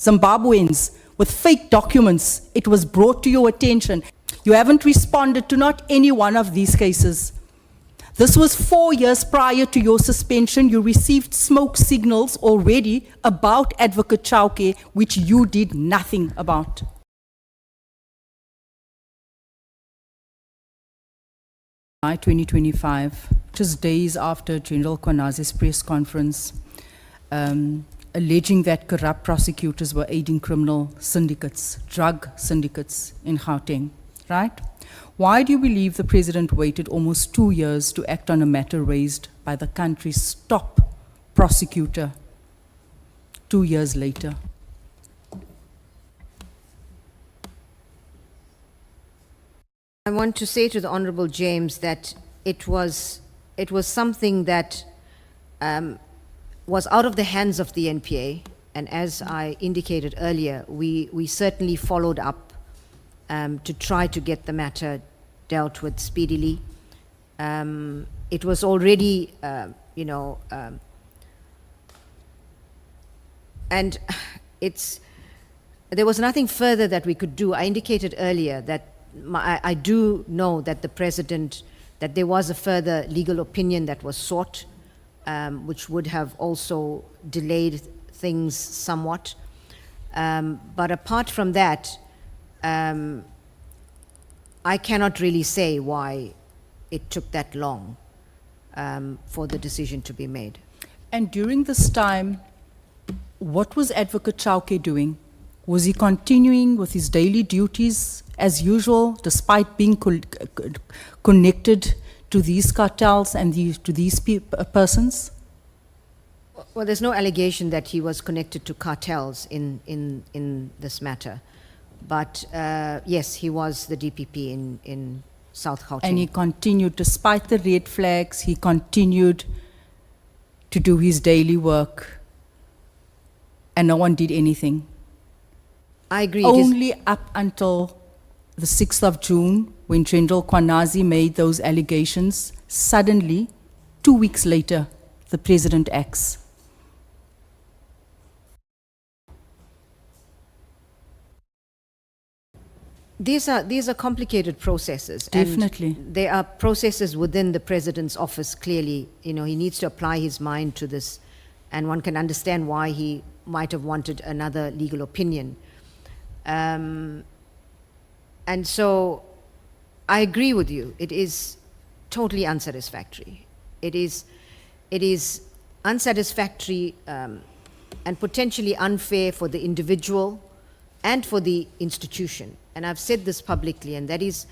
Zimbabweans with fake documents. It was brought to your attention. You haven't responded to not any one of these cases. This was 4 years prior to your suspension. You received smoke signals already about Advocate Chauke, which you did nothing about. July 2025, just days after General Kwanaze's press conference, alleging that corrupt prosecutors were aiding criminal syndicates, drug syndicates in Gauteng, right? Why do you believe the president waited almost 2 years to act on a matter raised by the country's top prosecutor 2 years later? I want to say to the Honorable James that it was something that was out of the hands of the NPA, and as I indicated earlier, we certainly followed up to try to get the matter dealt with speedily. It was already, and there was nothing further that we could do. I indicated earlier that I do know that the President, that there was a further legal opinion that was sought, which would have also delayed things somewhat. But apart from that, I cannot really say why it took that long for the decision to be made. And during this time, what was Advocate Chauke doing? Was he continuing with his daily duties as usual, despite being connected to these cartels and to these persons? Well, there's no allegation that he was connected to cartels in this matter. But yes, he was the DPP in South Gauteng. And he continued, despite the red flags, he continued to do his daily work, and no one did anything. I agree. Only up until the 6th of June, when General Kwanaze made those allegations, suddenly, 2 weeks later, the president acts. These are complicated processes. Definitely. And there are processes within the president's office, clearly. He needs to apply his mind to this, and one can understand why he might have wanted another legal opinion. And so I agree with you. It is totally unsatisfactory. It is unsatisfactory and potentially unfair for the individual and for the institution. And I've said this publicly, and that is,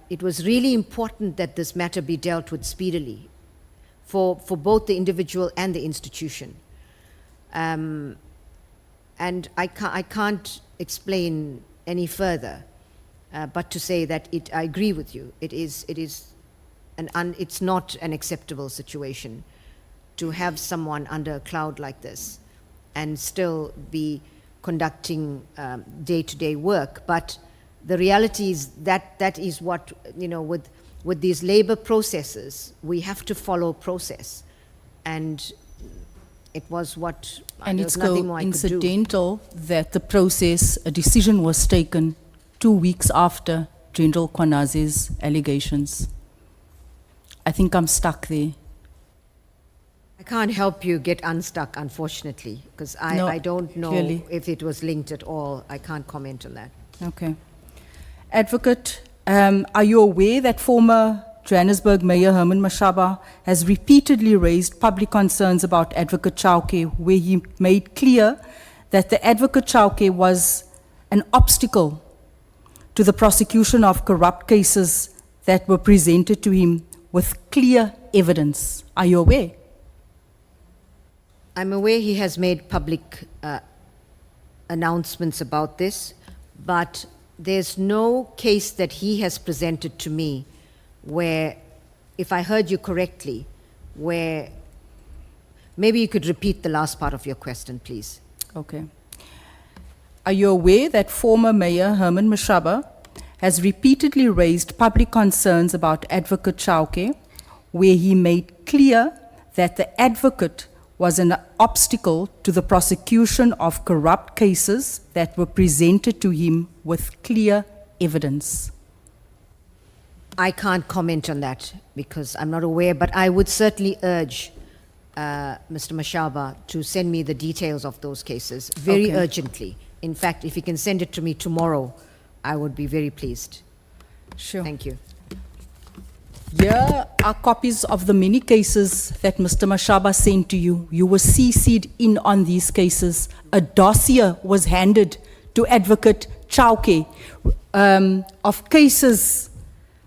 it was really important that this matter be dealt with speedily for both the individual and the institution. And I can't explain any further, but to say that I agree with you. It's not an acceptable situation to have someone under a cloud like this and still be conducting day-to-day work. But the reality is that is what, with these labor processes, we have to follow process. And it was what, and there's it's nothing more I could do. coincidental that the process, a decision was taken 2 weeks after General Kwanaze's allegations. I think I'm stuck there. I can't help you get unstuck, unfortunately, because I don't know clearly if it was linked at all. I can't comment on that. Okay. Advocate, are you aware that former Johannesburg Mayor Herman Mashaba has repeatedly raised public concerns about Advocate Chauke, where he made clear that the Advocate Chauke was an obstacle to the prosecution of corrupt cases that were presented to him with clear evidence? Are you aware? I'm aware he has made public announcements about this, but there's no case that he has presented to me where, if I heard you correctly, where, maybe you could repeat the last part of your question, please. Okay. Are you aware that former Mayor Herman Mashaba has repeatedly raised public concerns about Advocate Chauke, where he made clear that the advocate was an obstacle to the prosecution of corrupt cases that were presented to him with clear evidence? I can't comment on that because I'm not aware, but I would certainly urge Mr. Mashaba to send me the details of those cases very Okay. urgently. In fact, if he can send it to me tomorrow, I would be very pleased. Sure. Thank you. Here are copies of the many cases that Mr. Mashaba sent to you. You were CC'd in on these cases. A dossier was handed to Advocate Chauke of cases,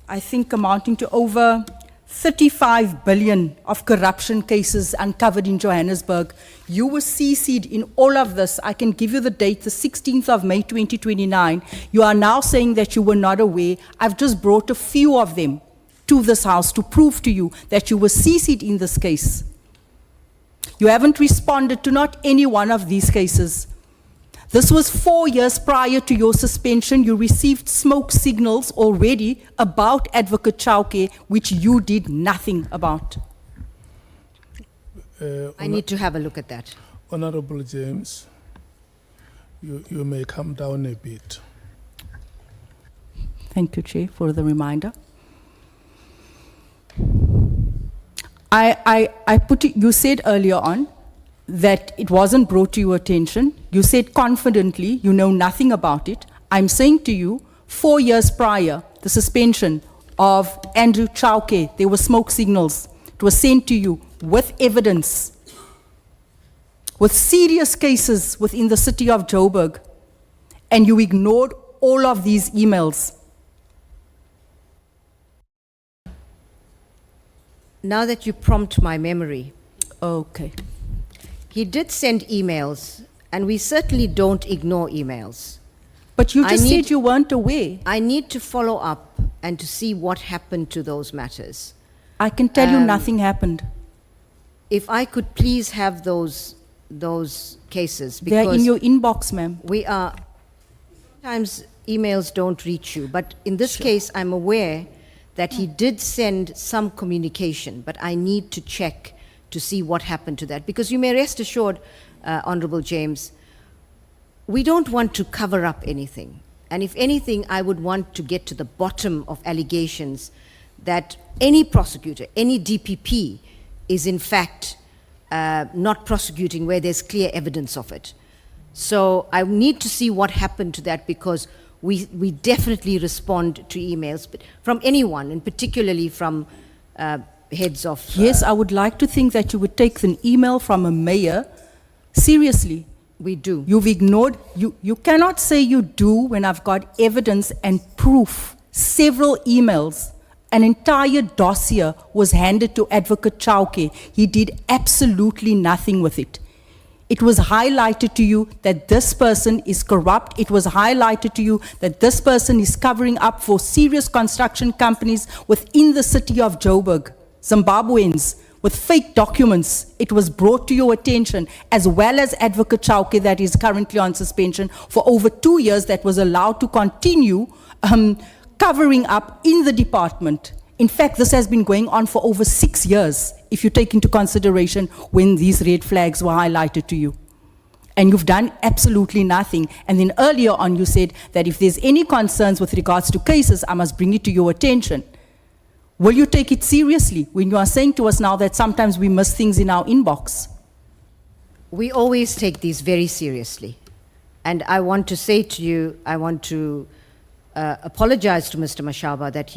I think amounting to over 35 billion of corruption cases uncovered in Johannesburg. You were CC'd in all of this. I can give you the date, the 16th of May 2029. You are now saying that you were not aware. I've just brought a few of them to this house to prove to you that you were CC'd in this case. You haven't responded to not any one of these cases. This was 4 years prior to your suspension. You received smoke signals already about Advocate Chauke, which you did nothing about. I need to have a look at that. Honorable James, you may come down a bit. Thank you, Chair, for the reminder. I put it, you said earlier on that it wasn't brought to your attention. You said confidently you know nothing about it. I'm saying to you, 4 years prior, the suspension of Andrew Chauke, there were smoke signals. It was sent to you with evidence, with serious cases within the city of Joburg, and you ignored all of these emails. Now that you prompt my memory, Okay. he did send emails, and we certainly don't ignore emails. But you I just need- said you weren't aware. I need to follow up and to see what happened to those matters. I can tell you nothing happened. If I could please have those cases, They're in because your inbox, ma'am. we are, sometimes emails don't reach you, but in this case, I'm aware that he did send some communication, but I need to check to see what happened to that. Because you may rest assured, Honorable James, we don't want to cover up anything. And if anything, I would want to get to the bottom of allegations that any prosecutor, any DPP, is in fact not prosecuting where there's clear evidence of it. So I need to see what happened to that, because we definitely respond to emails but from anyone, and particularly from heads of... Yes, I would like to think that you would take an email from a mayor seriously. We do. You've ignored, you cannot say you do when I've got evidence and proof. Several emails, an entire dossier was handed to Advocate Chauke. He did absolutely nothing with it. It was highlighted to you that this person is corrupt. It was highlighted to you that this person is covering up for serious construction companies within the city of Joburg, Zimbabweans, with fake documents. It was brought to your attention, as well as Advocate Chauke, that is currently on suspension for over 2 years, that was allowed to continue covering up in the department. In fact, this has been going on for over 6 years, if you take into consideration when these red flags were highlighted to you. And you've done absolutely nothing. And then earlier on, you said that if there's any concerns with regards to cases, I must bring it to your attention. Will you take it seriously when you are saying to us now that sometimes we miss things in our inbox? We always take these very seriously. And I want to say to you, I want to apologize to Mr. Mashaba that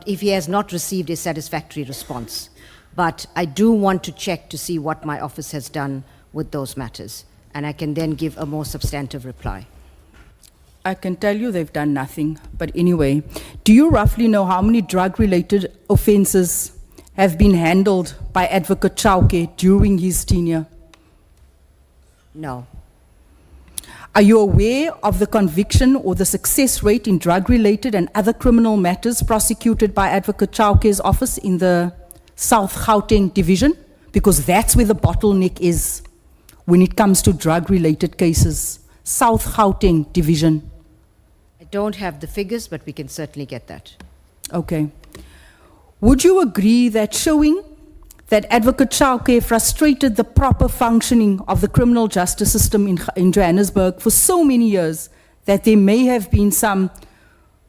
if he has not received a satisfactory response. But I do want to check to see what my office has done with those matters. And I can then give a more substantive reply. I can tell you they've done nothing. But anyway, do you roughly know how many drug-related offenses have been handled by Advocate Chauke during his tenure? No. Are you aware of the conviction or the success rate in drug-related and other criminal matters prosecuted by Advocate Chauke's office in the South Gauteng division? Because that's where the bottleneck is when it comes to drug-related cases. South Gauteng division. I don't have the figures, but we can certainly get that. Okay. Would you agree that showing that Advocate Chauke frustrated the proper functioning of the criminal justice system in Johannesburg for so many years that there may have been some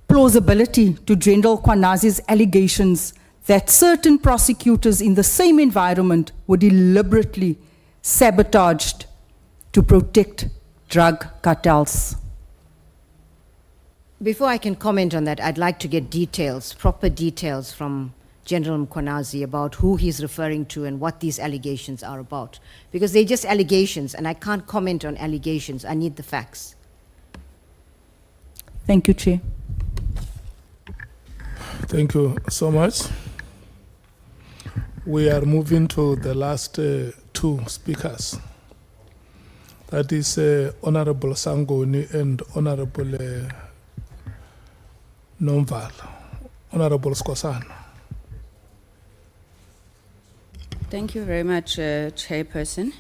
plausibility to General Kwanazi's allegations that certain prosecutors in the same environment were deliberately sabotaged to protect drug cartels. Before I can comment on that, I'd like to get details, proper details from General Mkhwanazi about who he's referring to and what these allegations are about. Because they're just allegations, and I can't comment on allegations. I need the facts. Thank you, Chair. Thank you so much. We are moving to the last two speakers. That is Honorable Sangoni and Honorable Nomval. Honorable Skosana. Thank you very much, Chairperson.